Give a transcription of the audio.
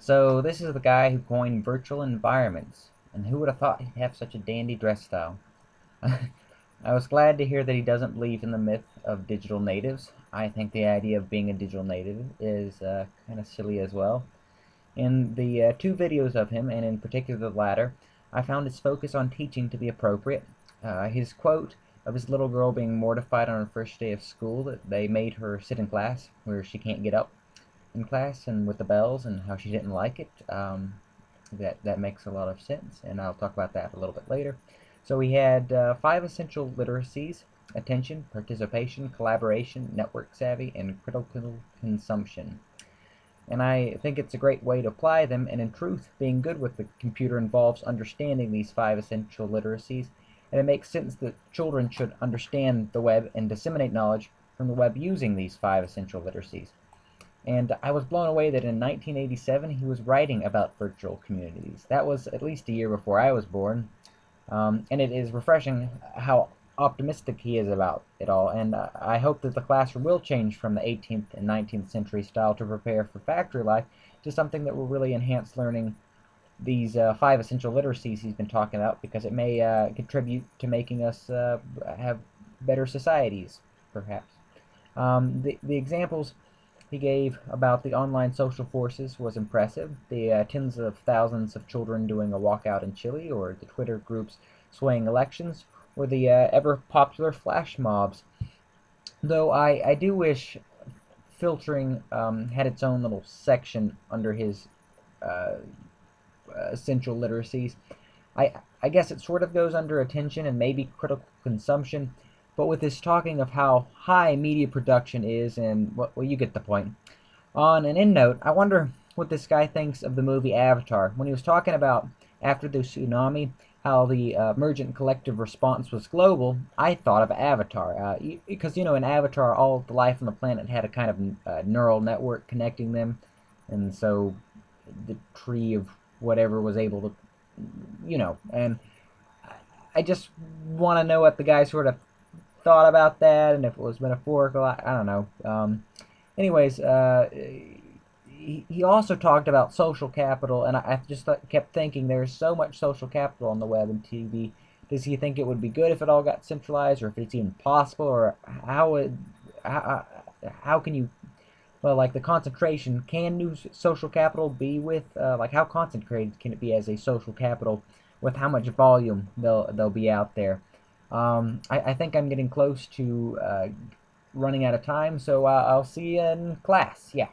So this is the guy who coined virtual environments, and who would have thought he'd have such a dandy dress style? I was glad to hear that he doesn't believe in the myth of digital natives. I think the idea of being a digital native is kind of silly as well. In the two videos of him, and in particular the latter, I found his focus on teaching to be appropriate. His quote of his little girl being mortified on her first day of school that they made her sit in class where she can't get up in class and with the bells, and how she didn't like it. That makes a lot of sense, and I'll talk about that a little bit later. So we had five essential literacies: attention, participation, collaboration, network savvy, and critical consumption. And I think it's a great way to apply them, and in truth, being good with the computer involves understanding these five essential literacies, and it makes sense that children should understand the web and disseminate knowledge from the web using these five essential literacies. And I was blown away that in 1987 he was writing about virtual communities. That was at least a year before I was born. And it is refreshing how optimistic he is about it all. And I hope that the classroom will change from the 18th and 19th century style to prepare for factory life to something that will really enhance learning these five essential literacies he's been talking about, because it may contribute to making us have better societies, perhaps. The examples he gave about the online social forces was impressive. The tens of thousands of children doing a walkout in Chile, or the Twitter groups swaying elections, or the ever-popular flash mobs. Though I do wish filtering had its own little section under his uh, essential literacies. I guess it sort of goes under attention and maybe critical consumption, but with this talking of how high media production is, and well, you get the point. On an end note, I wonder what this guy thinks of the movie Avatar. When he was talking about after the tsunami, how the emergent collective response was global, I thought of Avatar. Because, in Avatar, all the life on the planet had a kind of neural network connecting them, and so the tree of whatever was able to, and I just want to know what the guy sort of thought about that, and if it was metaphorical. I don't know. Anyways, he also talked about social capital, and I just kept thinking there's so much social capital on the web and TV. Does he think it would be good if it all got centralized, or if it's even possible, or how can you, well, like the concentration, can new social capital be with, like how concentrated can it be as a social capital with how much volume they'll be out there? I think I'm getting close to running out of time, so I'll see you in class. Yeah.